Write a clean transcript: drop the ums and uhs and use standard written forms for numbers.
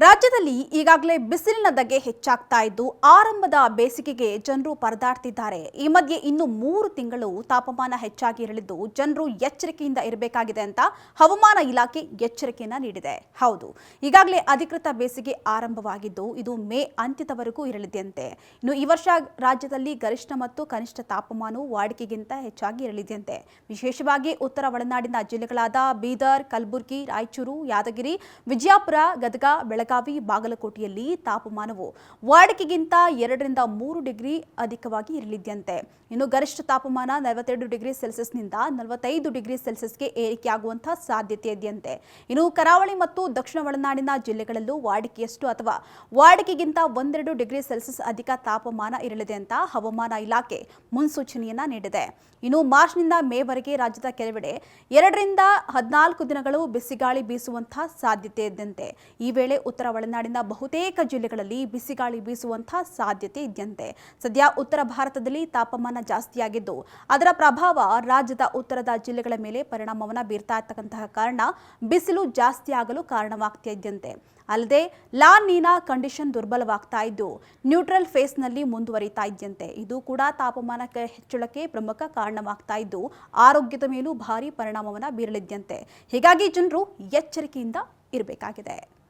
ರಾಜ್ಯದಲ್ಲಿ ಈಗಾಗಲೇ ಬಿಸಿಲಿನ ಧಗೆ ಹೆಚ್ಚಾಗ್ತಾ ಇದ್ದು ಆರಂಭದ ಬೇಸಿಗೆಗೆ ಜನರು ಪರದಾಡ್ತಿದ್ದಾರೆ. ಈ ಮಧ್ಯೆ ಇನ್ನು 3 ತಿಂಗಳು ತಾಪಮಾನ ಹೆಚ್ಚಾಗಿ ಇರಲಿದ್ದು ಜನರು ಎಚ್ಚರಿಕೆಯಿಂದ ಇರಬೇಕಾಗಿದೆ ಅಂತ ಹವಾಮಾನ ಇಲಾಖೆ ಎಚ್ಚರಿಕೆಯನ್ನ ನೀಡಿದೆ. ಹೌದು, ಈಗಾಗಲೇ ಅಧಿಕೃತ ಬೇಸಿಗೆ ಆರಂಭವಾಗಿದ್ದು ಇದು ಮೇ ಅಂತ್ಯದವರೆಗೂ ಇರಲಿದೆಯಂತೆ. ಇನ್ನು ಈ ವರ್ಷ ರಾಜ್ಯದಲ್ಲಿ ಗರಿಷ್ಠ ಮತ್ತು ಕನಿಷ್ಠ ತಾಪಮಾನವು ವಾಡಿಕೆಗಿಂತ ಹೆಚ್ಚಾಗಿ ಇರಲಿದೆಯಂತೆ. ವಿಶೇಷವಾಗಿ ಉತ್ತರ ಒಳನಾಡಿನ ಜಿಲ್ಲೆಗಳಾದ ಬೀದರ್, ಕಲಬುರಗಿ, ರಾಯಚೂರು, ಯಾದಗಿರಿ, ವಿಜಯಪುರ, ಗದಗ, ಬೆಳಗಾವಿ, ಬಾಗಲಕೋಟೆಯಲ್ಲಿ ತಾಪಮಾನವು ವಾಡಿಕೆಗಿಂತ 2 ರಿಂದ 3 ಡಿಗ್ರಿ ಅಧಿಕವಾಗಿ ಇರಲಿದೆಯಂತೆ. ಇನ್ನು ಗರಿಷ್ಠ ತಾಪಮಾನ 42 ಡಿಗ್ರಿ ಸೆಲ್ಸಿಯಸ್ನಿಂದ 45 ಡಿಗ್ರಿ ಸೆಲ್ಸಿಯಸ್ಗೆ ಏರಿಕೆಯಾಗುವಂತಹ ಸಾಧ್ಯತೆ ಇದೆಯಂತೆ. ಇನ್ನು ಕರಾವಳಿ ಮತ್ತು ದಕ್ಷಿಣ ಒಳನಾಡಿನ ಜಿಲ್ಲೆಗಳಲ್ಲೂ ವಾಡಿಕೆಯಷ್ಟು ಅಥವಾ ವಾಡಿಕೆಗಿಂತ 1-2 ಡಿಗ್ರಿ ಸೆಲ್ಸಿಯಸ್ ಅಧಿಕ ತಾಪಮಾನ ಇರಲಿದೆ ಅಂತ ಹವಾಮಾನ ಇಲಾಖೆ ಮುನ್ಸೂಚನೆಯನ್ನ ನೀಡಿದೆ. ಇನ್ನು ಮಾರ್ಚ್ನಿಂದ ಮೇವರೆಗೆ ರಾಜ್ಯದ ಕೆಲವೆಡೆ 2 ರಿಂದ 14 ದಿನಗಳು ಬಿಸಿಗಾಳಿ ಬೀಸುವಂತಹ ಸಾಧ್ಯತೆ ಇದ್ದಂತೆ. ಈ ವೇಳೆ ಉತ್ತರ ಒಳನಾಡಿನ ಬಹುತೇಕ ಜಿಲ್ಲೆಗಳಲ್ಲಿ ಬಿಸಿಗಾಳಿ ಬೀಸುವಂತಹ ಸಾಧ್ಯತೆ ಇದೆಯಂತೆ. ಸದ್ಯ ಉತ್ತರ ಭಾರತದಲ್ಲಿ ತಾಪಮಾನ ಜಾಸ್ತಿಯಾಗಿದ್ದು ಅದರ ಪ್ರಭಾವ ರಾಜ್ಯದ ಉತ್ತರದ ಜಿಲ್ಲೆಗಳ ಮೇಲೆ ಪರಿಣಾಮವನ್ನು ಬೀರ್ತಾ ಇರ್ತಕ್ಕಂತಹ ಕಾರಣ ಬಿಸಿಲು ಜಾಸ್ತಿ ಆಗಲು ಕಾರಣವಾಗ್ತಾ ಇದೆಯಂತೆ. ಅಲ್ಲದೆ ಲಾ ನೀನಾ ಕಂಡೀಷನ್ ದುರ್ಬಲವಾಗ್ತಾ ಇದ್ದು ನ್ಯೂಟ್ರಲ್ ಫೇಸ್ನಲ್ಲಿ ಮುಂದುವರಿತಾ ಇದೆಯಂತೆ. ಇದು ಕೂಡ ತಾಪಮಾನಕ್ಕೆ ಹೆಚ್ಚಳಕ್ಕೆ ಪ್ರಮುಖ ಕಾರಣವಾಗ್ತಾ ಇದ್ದು ಆರೋಗ್ಯದ ಮೇಲೂ ಭಾರಿ ಪರಿಣಾಮವನ್ನು ಬೀರಲಿದೆಯಂತೆ. ಹೀಗಾಗಿ ಜನರು ಎಚ್ಚರಿಕೆಯಿಂದ ಇರಬೇಕಾಗಿದೆ.